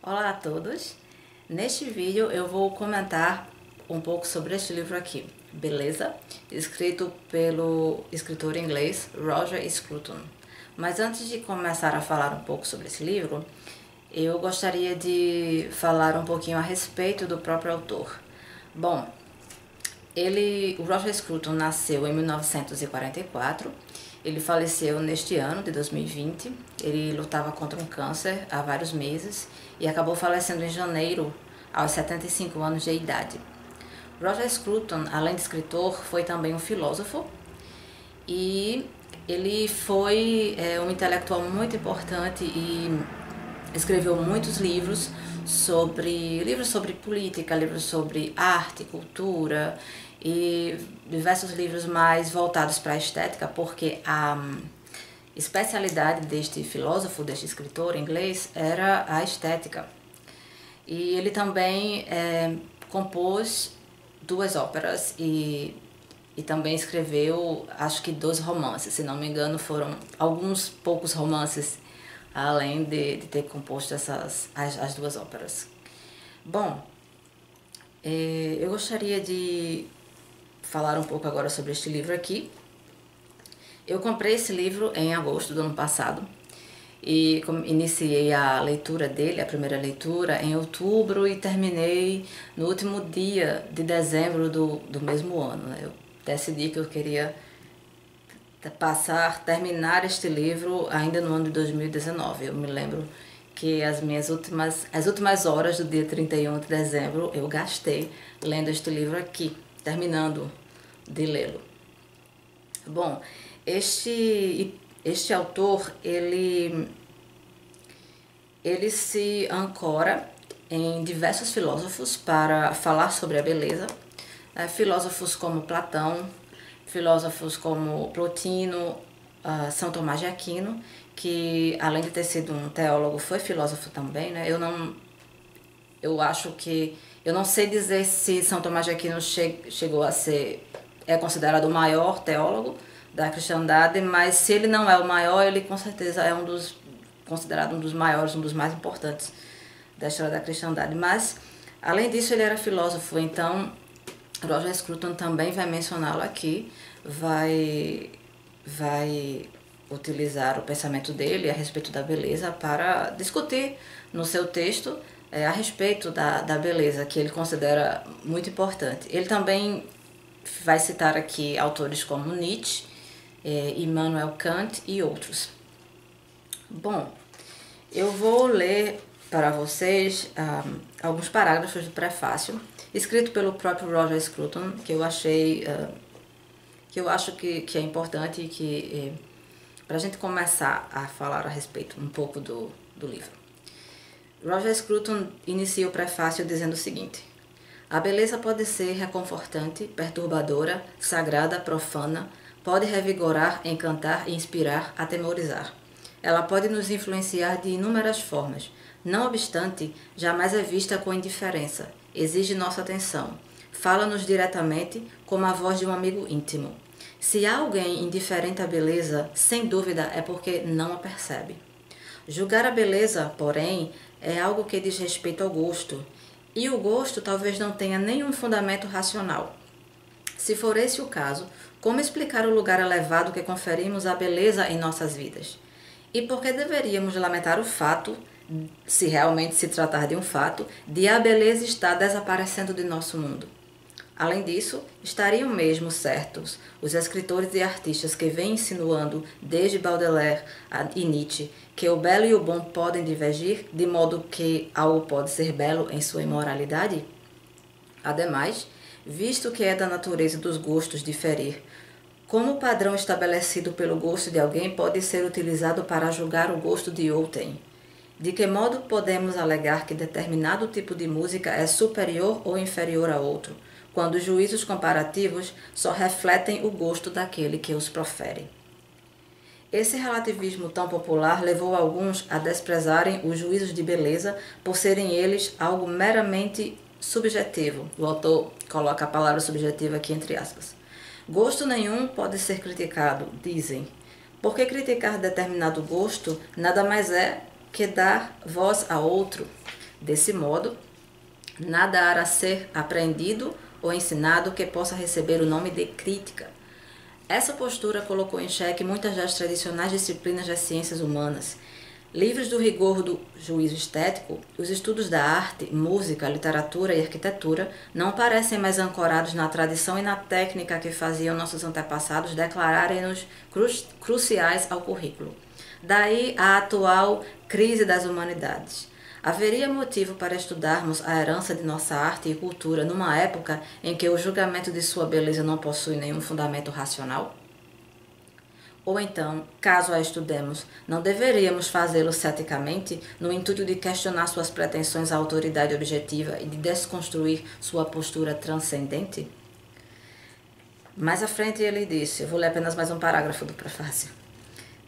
Olá a todos! Neste vídeo eu vou comentar um pouco sobre este livro aqui, Beleza, escrito pelo escritor inglês Roger Scruton. Mas antes de começar a falar um pouco sobre esse livro, eu gostaria de falar um pouquinho a respeito do próprio autor. Bom, o Roger Scruton nasceu em 1944, ele faleceu neste ano de 2020, ele lutava contra um câncer há vários meses e acabou falecendo em janeiro, aos 75 anos de idade. Roger Scruton, além de escritor, foi também um filósofo e ele foi um intelectual muito importante e escreveu muitos livros sobre política, livros sobre arte, cultura e diversos livros mais voltados para a estética, porque a especialidade deste filósofo, deste escritor inglês, era a estética. E ele também compôs duas óperas e também escreveu, acho que 12 romances, se não me engano foram alguns poucos romances, além de ter composto as duas óperas. Bom, eu gostaria de falar um pouco agora sobre este livro aqui. Eu comprei esse livro em agosto do ano passado e iniciei a leitura dele, a primeira leitura, em outubro e terminei no último dia de dezembro do mesmo ano. Eu decidi que eu queria terminar este livro ainda no ano de 2019. Eu me lembro que as últimas horas do dia 31 de dezembro eu gastei lendo este livro aqui, terminando de lê-lo. Bom, este autor, ele se ancora em diversos filósofos para falar sobre a beleza, filósofos como Platão, filósofos como Plotino, São Tomás de Aquino, que além de ter sido um teólogo, foi filósofo também, né? Eu não sei dizer se São Tomás de Aquino chegou a ser, é considerado o maior teólogo da cristandade, mas se ele não é o maior, ele com certeza é considerado um dos maiores, um dos mais importantes da história da cristandade. Mas, além disso, ele era filósofo, então Roger Scruton também vai mencioná-lo aqui, vai utilizar o pensamento dele a respeito da beleza para discutir no seu texto a respeito da beleza, que ele considera muito importante. Ele também vai citar aqui autores como Nietzsche, Immanuel Kant e outros. Bom, eu vou ler para vocês alguns parágrafos do prefácio, escrito pelo próprio Roger Scruton, que eu acho que é importante que para a gente começar a falar a respeito um pouco do livro. Roger Scruton inicia o prefácio dizendo o seguinte: a beleza pode ser reconfortante, perturbadora, sagrada, profana, pode revigorar, encantar, inspirar, atemorizar. Ela pode nos influenciar de inúmeras formas. Não obstante, jamais é vista com indiferença. Exige nossa atenção. Fala-nos diretamente, como a voz de um amigo íntimo. Se há alguém indiferente à beleza, sem dúvida é porque não a percebe. Julgar a beleza, porém, é algo que diz respeito ao gosto. E o gosto talvez não tenha nenhum fundamento racional. Se for esse o caso, como explicar o lugar elevado que conferimos à beleza em nossas vidas? E por que deveríamos lamentar o fato, se realmente se tratar de um fato, de a beleza estar desaparecendo de nosso mundo? Além disso, estariam mesmo certos os escritores e artistas que vêm insinuando, desde Baudelaire e Nietzsche, que o belo e o bom podem divergir, de modo que algo pode ser belo em sua imoralidade? Ademais, visto que é da natureza dos gostos diferir, como o padrão estabelecido pelo gosto de alguém pode ser utilizado para julgar o gosto de outrem? De que modo podemos alegar que determinado tipo de música é superior ou inferior a outro, quando os juízos comparativos só refletem o gosto daquele que os profere? Esse relativismo tão popular levou alguns a desprezarem os juízos de beleza por serem eles algo meramente subjetivo. O autor coloca a palavra subjetiva aqui entre aspas. Gosto nenhum pode ser criticado, dizem. Porque criticar determinado gosto nada mais é que dar voz a outro. Desse modo, nada há a ser apreendido ou ensinado que possa receber o nome de crítica. Essa postura colocou em xeque muitas das tradicionais disciplinas das ciências humanas. Livres do rigor do juízo estético, os estudos da arte, música, literatura e arquitetura não parecem mais ancorados na tradição e na técnica que faziam nossos antepassados declararem-nos cruciais ao currículo. Daí a atual crise das humanidades. Haveria motivo para estudarmos a herança de nossa arte e cultura numa época em que o julgamento de sua beleza não possui nenhum fundamento racional? Ou então, caso a estudemos, não deveríamos fazê-lo ceticamente, no intuito de questionar suas pretensões à autoridade objetiva e de desconstruir sua postura transcendente? Mais à frente ele disse, eu vou ler apenas mais um parágrafo do prefácio.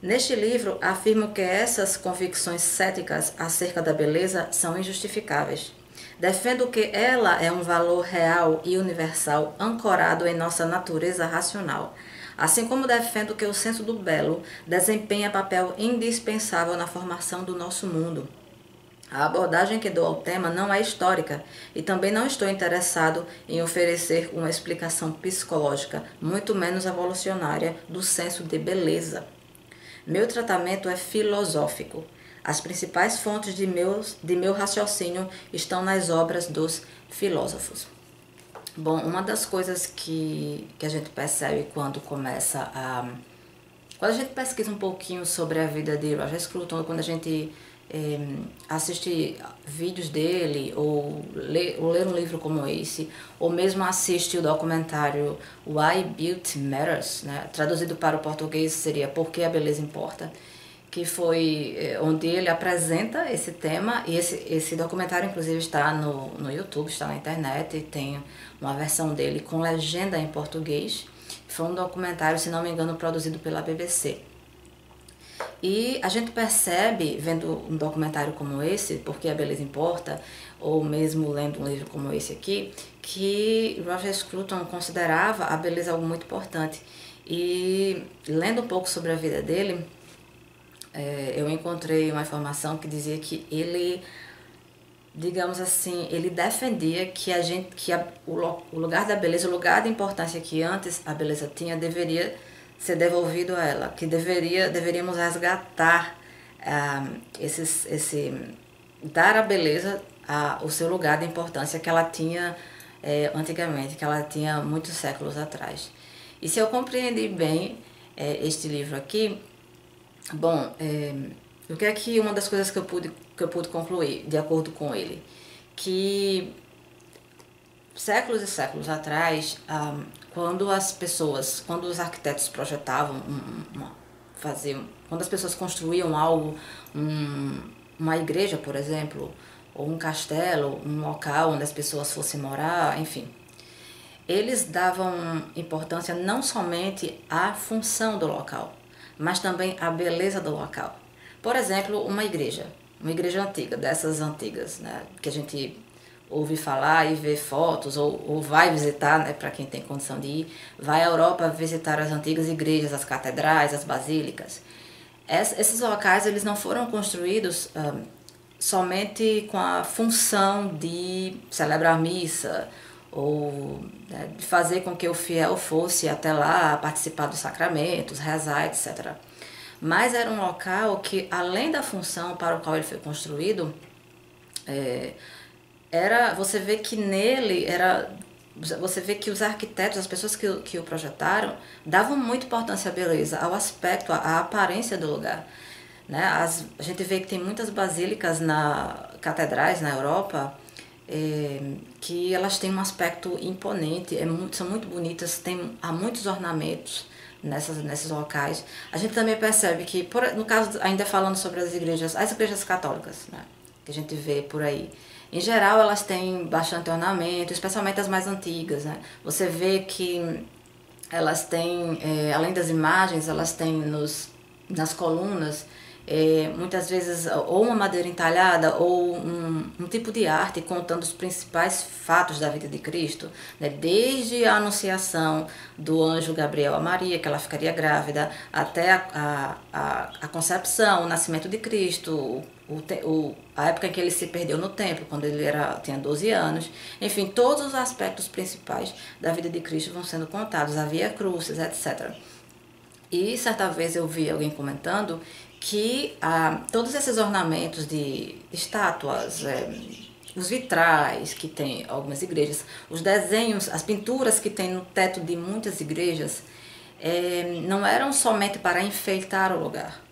Neste livro, afirmo que essas convicções céticas acerca da beleza são injustificáveis. Defendo que ela é um valor real e universal ancorado em nossa natureza racional, assim como defendo que o senso do belo desempenha papel indispensável na formação do nosso mundo. A abordagem que dou ao tema não é histórica e também não estou interessado em oferecer uma explicação psicológica, muito menos evolucionária, do senso de beleza. Meu tratamento é filosófico. As principais fontes de meu raciocínio estão nas obras dos filósofos. Bom, uma das coisas que a gente percebe quando a gente pesquisa um pouquinho sobre a vida de Roger Scruton, quando a gente assiste vídeos dele, ou ler um livro como esse, ou mesmo assiste o documentário Why Beauty Matters, né? Traduzido para o português seria Por que a Beleza Importa, que foi onde ele apresenta esse tema, e esse documentário inclusive está no YouTube, está na internet, e tem uma versão dele com legenda em português. Foi um documentário, se não me engano, produzido pela BBC. E a gente percebe, vendo um documentário como esse, Porque a Beleza Importa, ou mesmo lendo um livro como esse aqui, que Roger Scruton considerava a beleza algo muito importante. E lendo um pouco sobre a vida dele, eu encontrei uma informação que dizia que ele, digamos assim, ele defendia que o lugar da beleza, o lugar de importância que antes a beleza tinha, deveria ser devolvido a ela, que deveríamos resgatar dar à beleza o seu lugar de importância que ela tinha antigamente, que ela tinha muitos séculos atrás. E se eu compreendi bem este livro aqui, bom, o que é que uma das coisas que eu pude concluir, de acordo com ele, que séculos e séculos atrás, quando os arquitetos projetavam, quando as pessoas construíam algo, uma igreja, por exemplo, ou um castelo, um local onde as pessoas fossem morar, enfim, eles davam importância não somente à função do local, mas também à beleza do local. Por exemplo, uma igreja antiga, dessas antigas, né, que a gente ouve falar e vê fotos, ou vai visitar, né, para quem tem condição de ir, vai à Europa visitar as antigas igrejas, as catedrais, as basílicas. Esses locais eles não foram construídos somente com a função de celebrar missa, ou de fazer com que o fiel fosse até lá participar dos sacramentos, rezar, etc. Mas era um local que, além da função para o qual ele foi construído, você vê que nele você vê que os arquitetos, as pessoas que o projetaram, davam muita importância à beleza, ao aspecto, à aparência do lugar. Né? A gente vê que tem muitas basílicas, catedrais na Europa, que elas têm um aspecto imponente, são muito bonitas, há muitos ornamentos nesses locais. A gente também percebe que, no caso, ainda falando sobre as igrejas católicas, né, que a gente vê por aí, em geral elas têm bastante ornamento, especialmente as mais antigas, né? Você vê que elas têm, além das imagens, elas têm nas colunas, muitas vezes ou uma madeira entalhada ou um tipo de arte contando os principais fatos da vida de Cristo, né? Desde a anunciação do anjo Gabriel a Maria, que ela ficaria grávida, até a concepção, o nascimento de Cristo, a época em que ele se perdeu no templo, quando ele tinha 12 anos. Enfim, todos os aspectos principais da vida de Cristo vão sendo contados, a Via Crucis, etc. E certa vez eu vi alguém comentando que todos esses ornamentos de estátuas, os vitrais que tem algumas igrejas, os desenhos, as pinturas que tem no teto de muitas igrejas, não eram somente para enfeitar o lugar,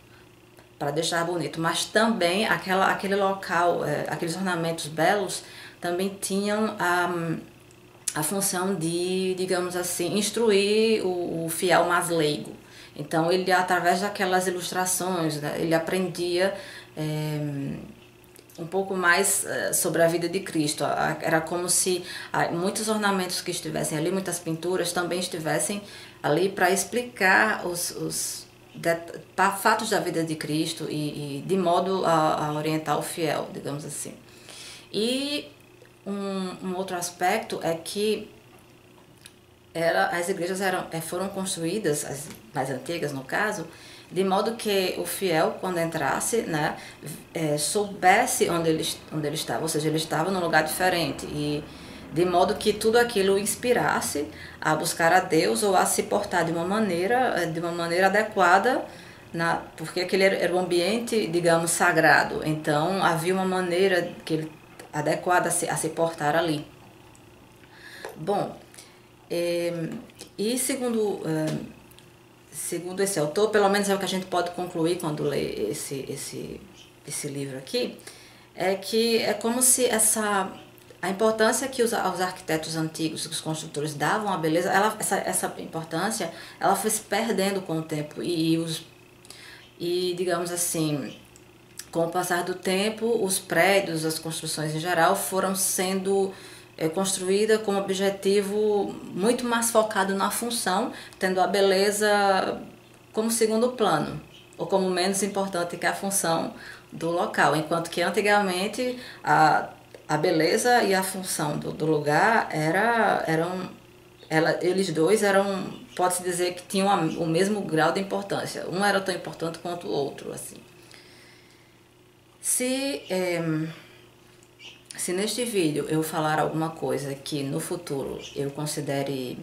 para deixar bonito, mas também aquele local, aqueles ornamentos belos também tinham a função de, digamos assim, instruir o fiel mais leigo. Então ele, através daquelas ilustrações, né, ele aprendia um pouco mais sobre a vida de Cristo. Era como se muitos ornamentos que estivessem ali, muitas pinturas também estivessem ali para explicar os fatos da vida de Cristo e de modo a orientar o fiel, digamos assim. E um outro aspecto é que as igrejas foram construídas, as mais antigas no caso, de modo que o fiel, quando entrasse, né, soubesse onde ele estava, ou seja, ele estava num lugar diferente, e de modo que tudo aquilo o inspirasse a buscar a Deus ou a se portar de uma maneira adequada, porque aquele era um ambiente, digamos, sagrado. Então havia uma maneira adequada a se portar ali. Bom, e segundo esse autor, pelo menos é o que a gente pode concluir quando lê esse livro aqui, é que é como se a importância que os arquitetos antigos, os construtores davam à beleza, essa importância, ela foi se perdendo com o tempo e digamos assim, com o passar do tempo, os prédios, as construções em geral foram sendo construída com um objetivo muito mais focado na função, tendo a beleza como segundo plano, ou como menos importante que a função do local, enquanto que antigamente a beleza e a função do lugar eles dois pode-se dizer que tinham o mesmo grau de importância, um era tão importante quanto o outro, assim. Se neste vídeo eu falar alguma coisa que no futuro eu considere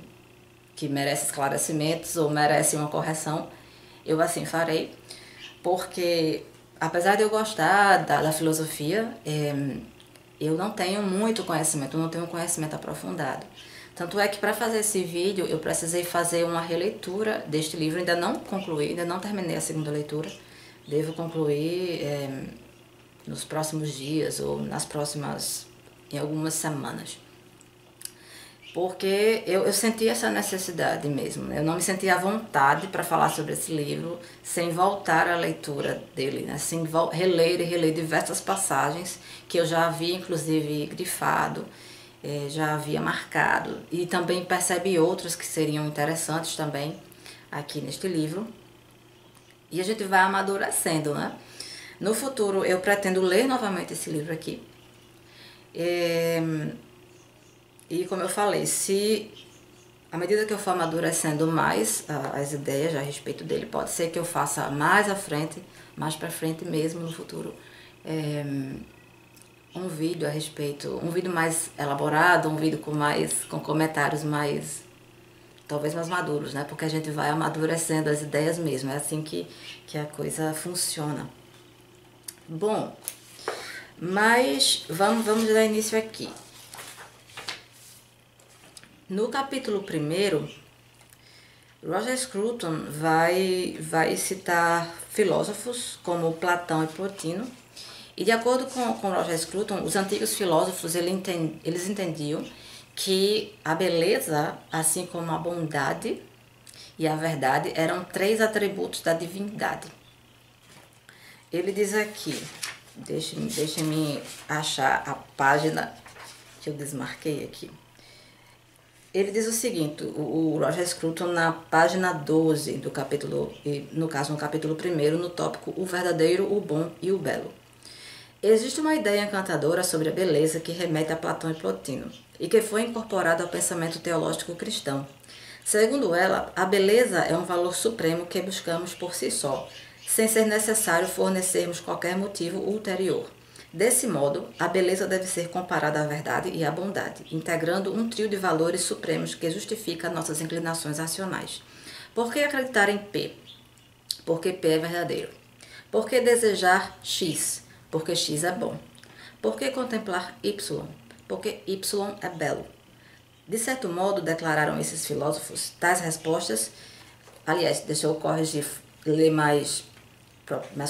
que merece esclarecimentos ou merece uma correção, eu assim farei, porque apesar de eu gostar da filosofia, eu não tenho muito conhecimento, eu não tenho um conhecimento aprofundado. Tanto é que para fazer esse vídeo eu precisei fazer uma releitura deste livro, ainda não concluí, ainda não terminei a segunda leitura, devo concluir nos próximos dias ou em algumas semanas. Porque eu senti essa necessidade mesmo, eu não me senti à vontade para falar sobre esse livro sem voltar à leitura dele, né? Sem reler e reler diversas passagens que eu já havia inclusive grifado, já havia marcado, e também percebi outras que seriam interessantes também aqui neste livro. E a gente vai amadurecendo, né? No futuro eu pretendo ler novamente esse livro aqui. E como eu falei, à medida que eu for amadurecendo mais as ideias a respeito dele, pode ser que eu faça mais pra frente mesmo no futuro, um vídeo a respeito, um vídeo mais elaborado, um vídeo com comentários talvez mais maduros, né? Porque a gente vai amadurecendo as ideias mesmo, é assim que a coisa funciona. Bom, mas vamos dar início aqui. No capítulo 1, Roger Scruton vai citar filósofos como Platão e Plotino. E de acordo com Roger Scruton, os antigos filósofos eles entendiam que a beleza, assim como a bondade e a verdade, eram 3 atributos da divindade. Ele diz aqui, deixem-me achar a página que eu desmarquei aqui. Ele diz o seguinte, o Roger Scruton, na página 12 do capítulo, no capítulo 1, no tópico O Verdadeiro, o Bom e o Belo. Existe uma ideia encantadora sobre a beleza que remete a Platão e Plotino, e que foi incorporada ao pensamento teológico cristão. Segundo ela, a beleza é um valor supremo que buscamos por si só, sem ser necessário fornecermos qualquer motivo ulterior. Desse modo, a beleza deve ser comparada à verdade e à bondade, integrando um trio de valores supremos que justifica nossas inclinações racionais. Por que acreditar em P? Porque P é verdadeiro. Por que desejar X? Porque X é bom. Por que contemplar Y? Porque Y é belo. De certo modo, declararam esses filósofos, tais respostas... Aliás, deixa eu corrigir, ler mais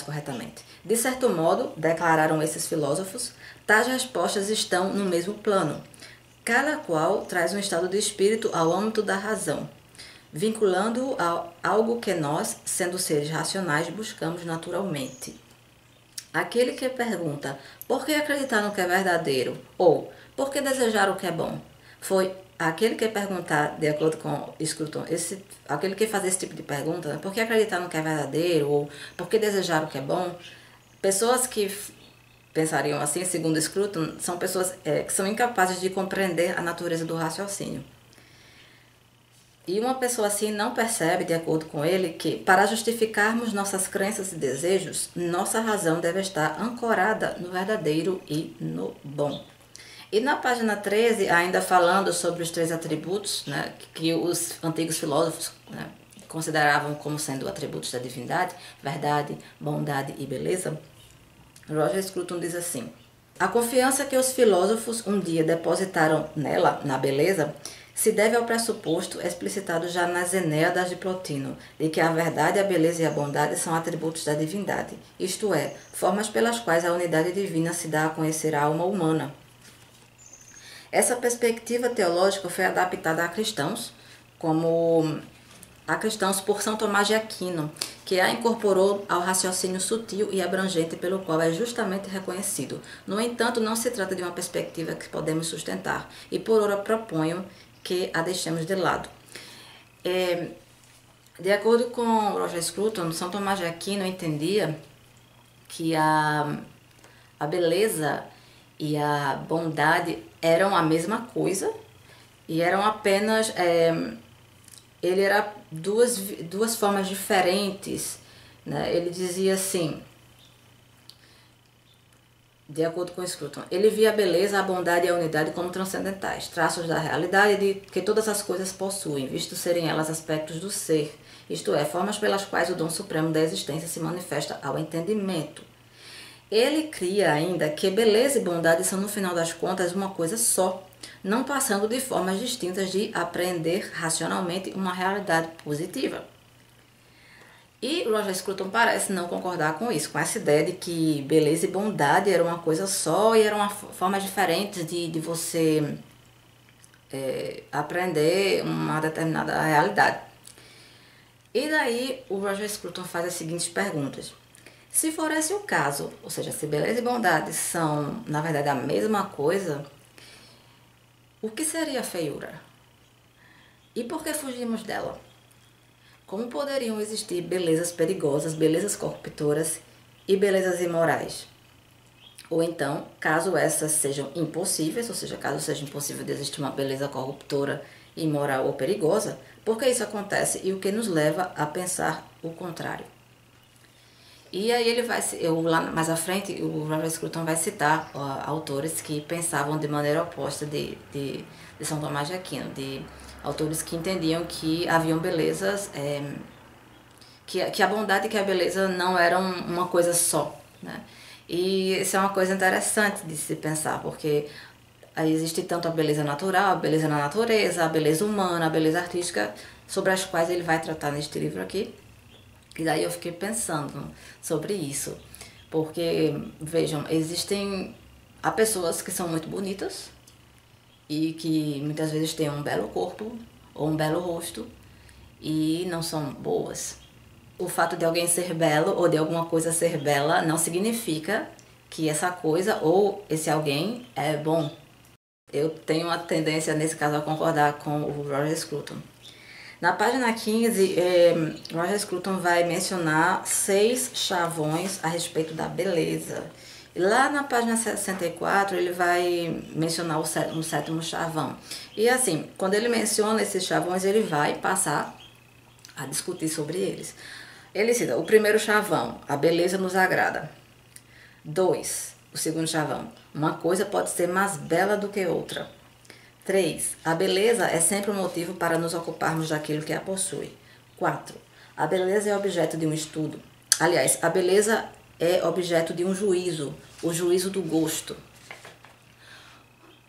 corretamente. De certo modo, declararam esses filósofos, tais respostas estão no mesmo plano, cada qual traz um estado de espírito ao âmbito da razão, vinculando-o a algo que nós, sendo seres racionais, buscamos naturalmente. Aquele que pergunta, por que acreditar no que é verdadeiro? Ou, por que desejar o que é bom? Foi aquele que perguntar, de acordo com Scruton, aquele que faz esse tipo de pergunta, por que acreditar no que é verdadeiro? Ou, por que desejar o que é bom? Pessoas que pensariam assim, segundo Scruton, são pessoas que são incapazes de compreender a natureza do raciocínio. E uma pessoa assim não percebe, de acordo com ele, que para justificarmos nossas crenças e desejos, nossa razão deve estar ancorada no verdadeiro e no bom. E na página 13, ainda falando sobre os 3 atributos, né, que os antigos filósofos, né, consideravam como sendo atributos da divindade, verdade, bondade e beleza, Roger Scruton diz assim: a confiança que os filósofos um dia depositaram nela, na beleza, se deve ao pressuposto explicitado já nas Enéadas de Plotino, de que a verdade, a beleza e a bondade são atributos da divindade, isto é, formas pelas quais a unidade divina se dá a conhecer a alma humana. Essa perspectiva teológica foi adaptada a cristãos, por São Tomás de Aquino, que a incorporou ao raciocínio sutil e abrangente pelo qual é justamente reconhecido. No entanto, não se trata de uma perspectiva que podemos sustentar, e por ora proponho que a deixemos de lado. De acordo com Roger Scruton, São Tomás de Aquino entendia que a beleza e a bondade eram a mesma coisa e eram apenas... ele era duas formas diferentes, né? Ele dizia assim, de acordo com Scruton, ele via a beleza, a bondade e a unidade como transcendentais, traços da realidade de que todas as coisas possuem, visto serem elas aspectos do ser, isto é, formas pelas quais o dom supremo da existência se manifesta ao entendimento. Ele cria ainda que beleza e bondade são, no final das contas, uma coisa só, não passando de formas distintas de apreender racionalmente uma realidade positiva. E Roger Scruton parece não concordar com isso, com essa ideia de que beleza e bondade eram uma coisa só e eram formas diferentes de você aprender uma determinada realidade. E daí o Roger Scruton faz as seguintes perguntas. Se for esse o caso, ou seja, se beleza e bondade são, na verdade, a mesma coisa, o que seria a feiura? E por que fugimos dela? Como poderiam existir belezas perigosas, belezas corruptoras e belezas imorais? Ou então, caso essas sejam impossíveis, ou seja, caso seja impossível de existir uma beleza corruptora, imoral ou perigosa, por que isso acontece e o que nos leva a pensar o contrário? E aí ele vai, lá mais à frente, o Roger Scruton vai citar autores que pensavam de maneira oposta de São Tomás de Aquino, de autores que entendiam que haviam belezas, que a bondade e que a beleza não eram uma coisa só, né? E isso é uma coisa interessante de se pensar, porque aí existe tanto a beleza natural, a beleza na natureza, a beleza humana, a beleza artística, sobre as quais ele vai tratar neste livro aqui. E daí eu fiquei pensando sobre isso, porque, vejam, há pessoas que são muito bonitas e que muitas vezes têm um belo corpo ou um belo rosto e não são boas. O fato de alguém ser belo ou de alguma coisa ser bela não significa que essa coisa ou esse alguém é bom. Eu tenho uma tendência, nesse caso, a concordar com o Roger Scruton. Na página 15, Roger Scruton vai mencionar 6 chavões a respeito da beleza. E lá na página 64, ele vai mencionar um 7º chavão. E assim, quando ele menciona esses chavões, ele vai passar a discutir sobre eles. Ele cita o primeiro chavão, a beleza nos agrada. 2, o segundo chavão, uma coisa pode ser mais bela do que outra. 3, a beleza é sempre um motivo para nos ocuparmos daquilo que a possui. 4, a beleza é objeto de um estudo. Aliás, a beleza é objeto de um juízo, o juízo do gosto.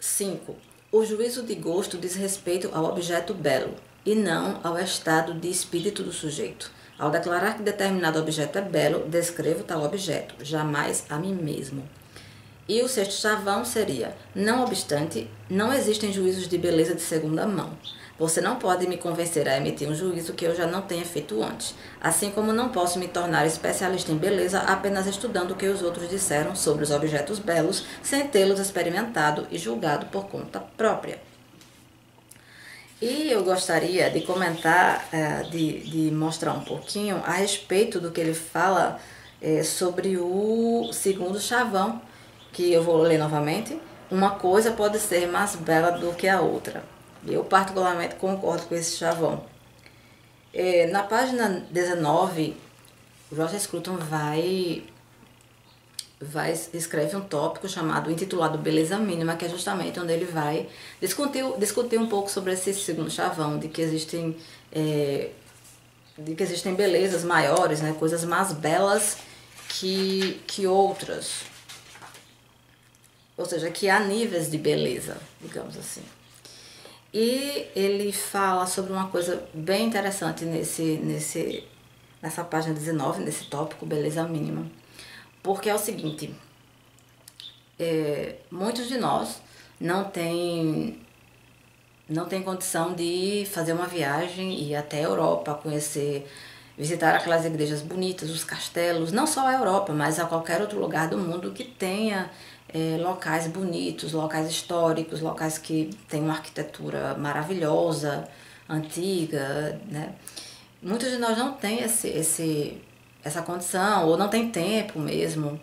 5, o juízo de gosto diz respeito ao objeto belo e não ao estado de espírito do sujeito. Ao declarar que determinado objeto é belo, descrevo tal objeto, jamais a mim mesmo. E o sexto chavão seria: não obstante, não existem juízos de beleza de segunda mão. Você não pode me convencer a emitir um juízo que eu já não tenha feito antes, assim como não posso me tornar especialista em beleza apenas estudando o que os outros disseram sobre os objetos belos, sem tê-los experimentado e julgado por conta própria. E eu gostaria de comentar, de mostrar um pouquinho a respeito do que ele fala sobre o segundo chavão, que eu vou ler novamente. Uma coisa pode ser mais bela do que a outra. Eu particularmente concordo com esse chavão. Na página 19, Roger Scruton escreve um tópico intitulado Beleza Mínima, que é justamente onde ele vai discutir um pouco sobre esse segundo chavão, de que existem belezas maiores, né, coisas mais belas que outras. Ou seja, que há níveis de beleza, digamos assim. E ele fala sobre uma coisa bem interessante nessa página 19, nesse tópico, beleza mínima. Porque é o seguinte, muitos de nós não têm condição de fazer uma viagem e ir até a Europa, visitar aquelas igrejas bonitas, os castelos, não só a Europa, mas a qualquer outro lugar do mundo que tenha locais bonitos, locais históricos, locais que têm uma arquitetura maravilhosa, antiga, né? Muitos de nós não têm essa condição, ou não tem tempo mesmo,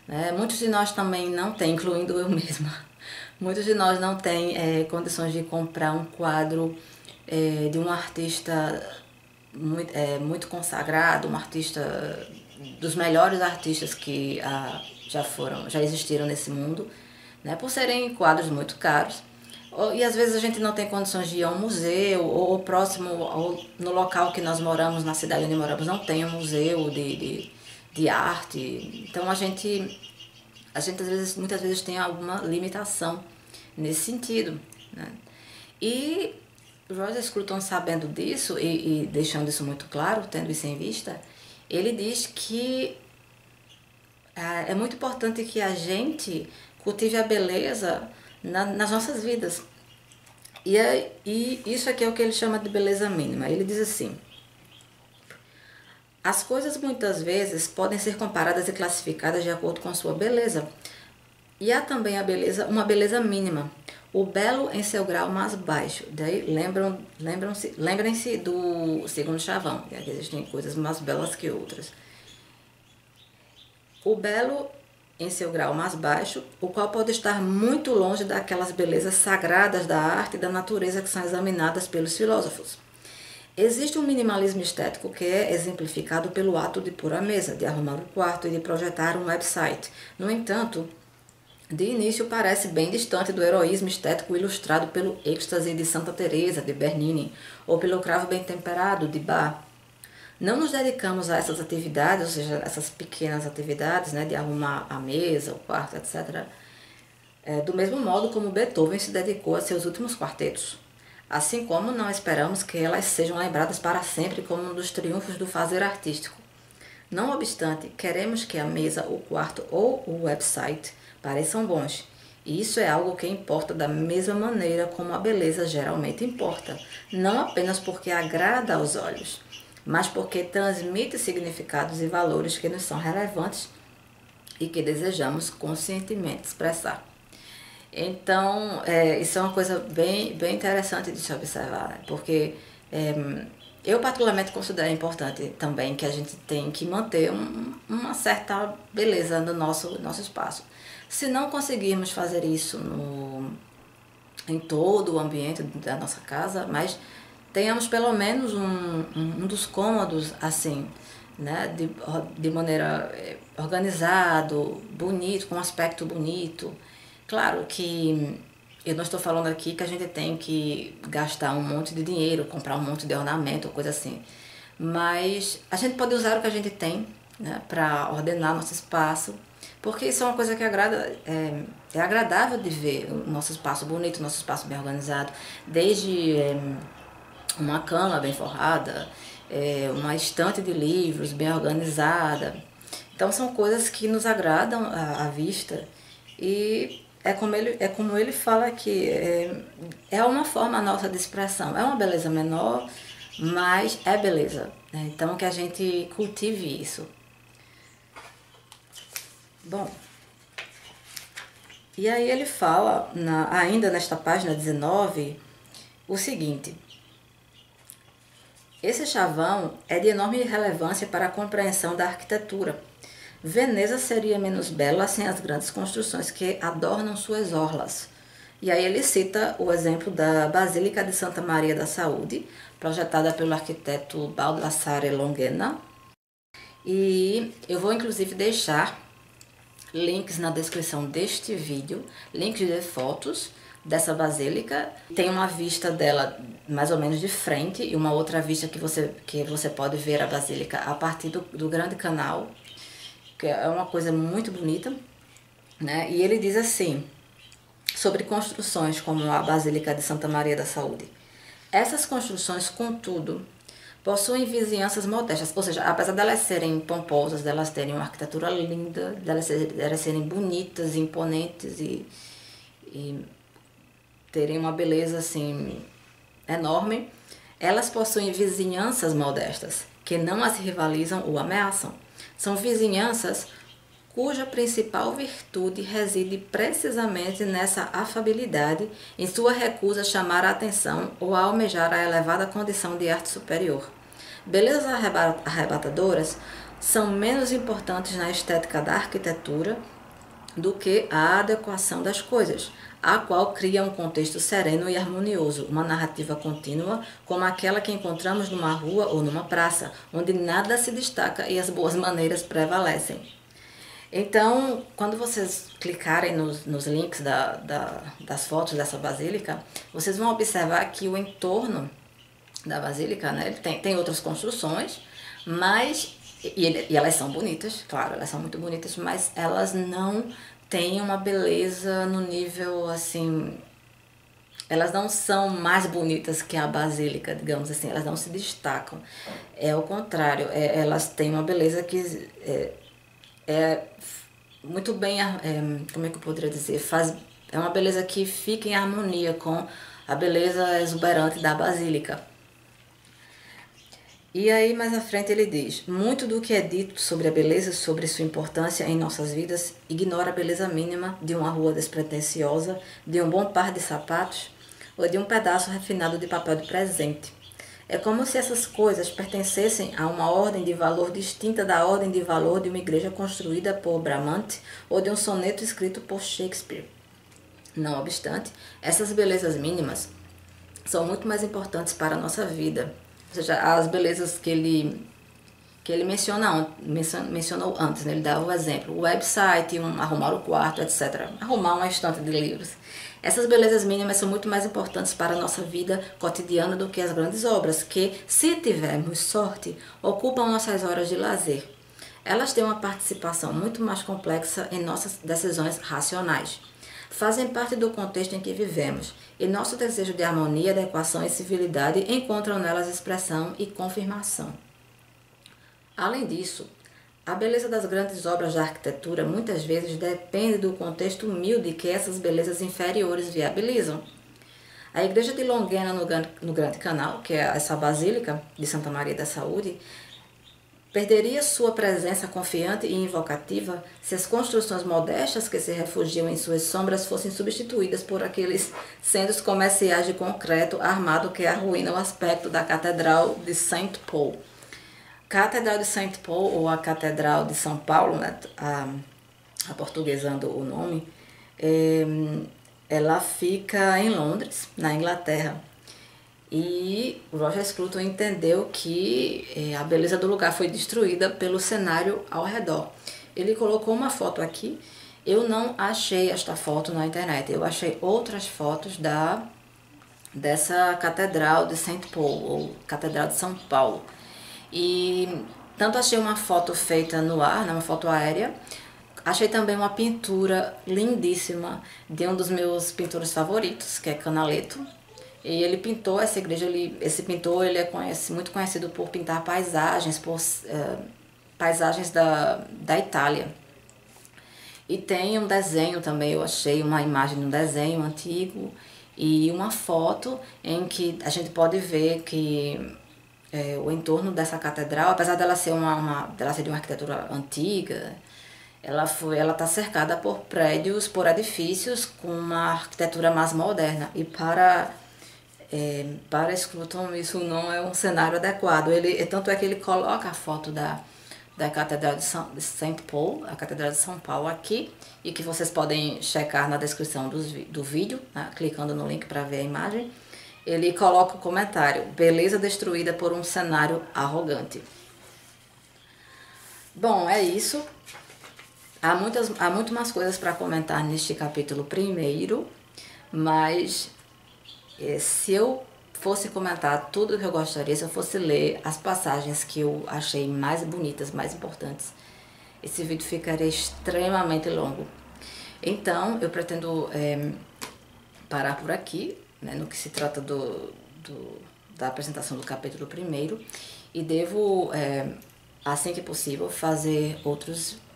né? Muitos de nós também não têm, incluindo eu mesma, muitos de nós não têm condições de comprar um quadro de um artista muito consagrado, um artista dos melhores artistas que já existiram nesse mundo, né, por serem quadros muito caros. E às vezes a gente não tem condições de ir a um museu, ou próximo, ou no local que nós moramos, na cidade onde moramos, não tem um museu de arte. Então a gente muitas vezes tem alguma limitação nesse sentido, né? E Roger Scruton, sabendo disso e deixando isso muito claro, tendo isso em vista, ele diz que é muito importante que a gente cultive a beleza nas nossas vidas. E isso aqui é o que ele chama de beleza mínima. Ele diz assim: as coisas muitas vezes podem ser comparadas e classificadas de acordo com sua beleza. E há também uma beleza mínima, o belo em seu grau mais baixo. Daí lembrem-se do segundo chavão, que existem coisas mais belas que outras. O belo em seu grau mais baixo, o qual pode estar muito longe daquelas belezas sagradas da arte e da natureza que são examinadas pelos filósofos. Existe um minimalismo estético que é exemplificado pelo ato de pôr a mesa, de arrumar o quarto e de projetar um website. No entanto, de início parece bem distante do heroísmo estético ilustrado pelo êxtase de Santa Teresa de Bernini ou pelo cravo bem temperado de Bach. Não nos dedicamos a essas atividades, ou seja, essas pequenas atividades, né, de arrumar a mesa, o quarto, etc., do mesmo modo como Beethoven se dedicou a seus últimos quartetos. Assim como não esperamos que elas sejam lembradas para sempre como um dos triunfos do fazer artístico. Não obstante, queremos que a mesa, o quarto ou o website pareçam bons. E isso é algo que importa da mesma maneira como a beleza geralmente importa, não apenas porque agrada aos olhos, mas porque transmite significados e valores que nos são relevantes e que desejamos conscientemente expressar. Então, isso é uma coisa bem interessante de se observar, né? Porque eu particularmente considero importante também que a gente tem que manter uma certa beleza no nosso espaço. Se não conseguirmos fazer isso em todo o ambiente da nossa casa, mas tenhamos pelo menos um dos cômodos assim, né, de maneira organizado, bonito, com um aspecto bonito. Claro que eu não estou falando aqui que a gente tem que gastar um monte de dinheiro, comprar um monte de ornamento, coisa assim. Mas a gente pode usar o que a gente tem, né, para ordenar nosso espaço, porque isso é uma coisa que agrada, é agradável de ver o nosso espaço bonito, o nosso espaço bem organizado, desde uma cama bem forrada, uma estante de livros bem organizada. Então são coisas que nos agradam à vista e como ele fala aqui, é uma forma nossa de expressão. É uma beleza menor, mas é beleza, né? Então que a gente cultive isso. Bom, e aí ele fala, ainda nesta página 19, o seguinte: esse chavão é de enorme relevância para a compreensão da arquitetura. Veneza seria menos bela sem as grandes construções que adornam suas orlas. E aí ele cita o exemplo da Basílica de Santa Maria da Saúde, projetada pelo arquiteto Baldassare Longhena. E eu vou inclusive deixar links na descrição deste vídeo, links de fotos dessa basílica. Tem uma vista dela mais ou menos de frente e uma outra vista que você pode ver a basílica a partir do grande canal, que é uma coisa muito bonita, né? E ele diz assim, sobre construções como a Basílica de Santa Maria da Saúde: essas construções, contudo, possuem vizinhanças modestas, ou seja, apesar de elas serem pomposas, delas terem uma arquitetura linda, delas serem bonitas, imponentes e terem uma beleza assim enorme, elas possuem vizinhanças modestas, que não as rivalizam ou ameaçam. São vizinhanças cuja principal virtude reside precisamente nessa afabilidade, em sua recusa a chamar a atenção ou a almejar a elevada condição de arte superior. Belezas arrebatadoras são menos importantes na estética da arquitetura do que a adequação das coisas, a qual cria um contexto sereno e harmonioso, uma narrativa contínua, como aquela que encontramos numa rua ou numa praça, onde nada se destaca e as boas maneiras prevalecem. Então, quando vocês clicarem nos links das fotos dessa basílica, vocês vão observar que o entorno da basílica, né, ele tem outras construções, mas e elas são bonitas, claro, elas são muito bonitas, mas elas não têm uma beleza no nível assim, elas não são mais bonitas que a basílica, digamos assim, elas não se destacam. É o contrário, elas têm uma beleza que é muito bem, como é que eu poderia dizer, é uma beleza que fica em harmonia com a beleza exuberante da basílica. E aí mais à frente ele diz: muito do que é dito sobre a beleza, sobre sua importância em nossas vidas, ignora a beleza mínima de uma rua despretensiosa, de um bom par de sapatos ou de um pedaço refinado de papel de presente. É como se essas coisas pertencessem a uma ordem de valor distinta da ordem de valor de uma igreja construída por Bramante ou de um soneto escrito por Shakespeare. Não obstante, essas belezas mínimas são muito mais importantes para a nossa vida. Ou seja, as belezas que ele mencionou antes, né? Ele dá o exemplo, o website, arrumar o quarto, etc. Arrumar uma estante de livros. Essas belezas mínimas são muito mais importantes para a nossa vida cotidiana do que as grandes obras, que, se tivermos sorte, ocupam nossas horas de lazer. Elas têm uma participação muito mais complexa em nossas decisões racionais. Fazem parte do contexto em que vivemos, e nosso desejo de harmonia, adequação e civilidade encontram nelas expressão e confirmação. Além disso, a beleza das grandes obras da arquitetura muitas vezes depende do contexto humilde que essas belezas inferiores viabilizam. A igreja de Longhena, no Grande Canal, que é essa basílica de Santa Maria da Saúde, perderia sua presença confiante e invocativa se as construções modestas que se refugiam em suas sombras fossem substituídas por aqueles centros comerciais de concreto armado que arruinam o aspecto da Catedral de Saint Paul. Catedral de Saint Paul, ou a Catedral de São Paulo, né, aportuguesando o nome, ela fica em Londres, na Inglaterra. E o Roger Scruton entendeu que a beleza do lugar foi destruída pelo cenário ao redor. Ele colocou uma foto aqui. Eu não achei esta foto na internet. Eu achei outras fotos dessa Catedral de Saint Paul, ou Catedral de São Paulo. E tanto achei uma foto feita no ar, né, uma foto aérea. Achei também uma pintura lindíssima de um dos meus pintores favoritos, que é Canaletto. E ele pintou essa igreja, esse pintor ele é muito conhecido por pintar paisagens, paisagens da Itália. E tem um desenho também, eu achei uma imagem de um desenho antigo e uma foto em que a gente pode ver que o entorno dessa catedral, apesar dela ser dela ser de uma arquitetura antiga, ela está cercada por prédios, por edifícios com uma arquitetura mais moderna. E para Scruton isso não é um cenário adequado. Tanto é que ele coloca a foto da Catedral de Saint Paul, a Catedral de São Paulo aqui, e que vocês podem checar na descrição do vídeo, né, clicando no link para ver a imagem. Ele coloca o comentário: beleza destruída por um cenário arrogante. Bom, é isso. Há muito mais coisas para comentar neste capítulo primeiro, mas se eu fosse comentar tudo que eu gostaria, se eu fosse ler as passagens que eu achei mais bonitas, mais importantes, esse vídeo ficaria extremamente longo. Então, eu pretendo parar por aqui, né, no que se trata da apresentação do capítulo primeiro, e devo, assim que possível, fazer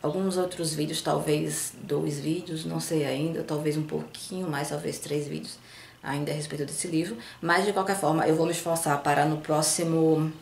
alguns outros vídeos, talvez 2 vídeos, não sei ainda, talvez um pouquinho mais, talvez 3 vídeos, ainda a respeito desse livro, mas de qualquer forma eu vou me esforçar para no próximo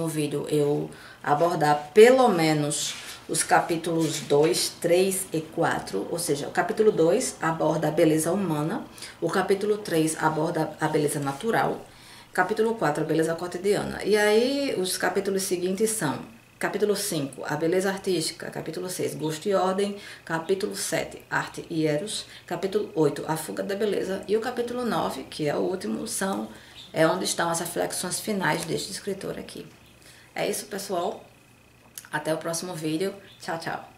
vídeo eu abordar pelo menos os capítulos 2, 3 e 4, ou seja, o capítulo 2 aborda a beleza humana, o capítulo 3 aborda a beleza natural, capítulo 4 a beleza cotidiana, e aí os capítulos seguintes são capítulo 5, a beleza artística. Capítulo 6, gosto e ordem. Capítulo 7, arte e eros. Capítulo 8, a fuga da beleza. E o capítulo 9, que é o último, é onde estão as reflexões finais deste escritor aqui. É isso, pessoal. Até o próximo vídeo. Tchau, tchau.